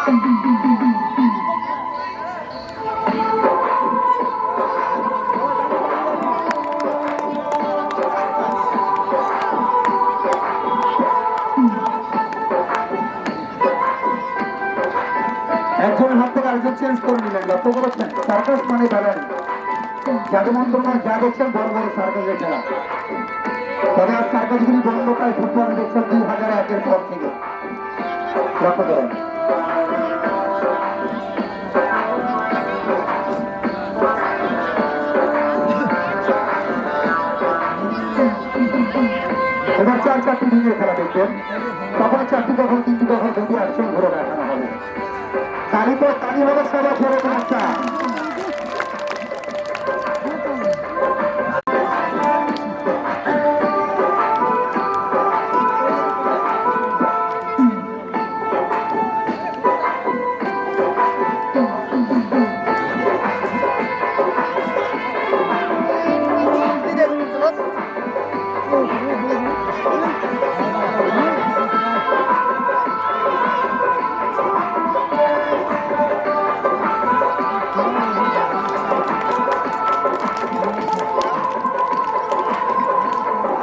একজনের হাত থেকে আরেকজন চেঞ্জ করে নিলেন, লক্ষ্য করেছেন? সার্কাস মানে বেড়ানি, জাদুমন্ত্র নয়, যা দেখছেন বড় বড় সার্কাসের খেলা। তবে আর সার্কাসগুলি বন্ধ প্রায় ফুটবল দেখছেন 2001-এর পর থেকে। লক্ষ্য করেন। এবার 4-4টি রিংয়ের খেলা দেখবেন, কখনো 4টি, কখনো 3টি, কখনো 2টি, একসঙ্গে ঘুরে দেখানো হবে। তালি তো তালি হবে, সবাই খেলে একটা।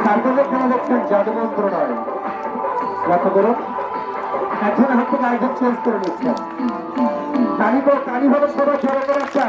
সার্কাসের খেলা দেখছেন, জাদুমন্ত্র নয়। লক্ষ্য করুন, একজন হাত থেকে আরেকজন চেঞ্জ করে নিচ্ছেন। তালি তো তালি হবে, সবাই খেলা করে একটা।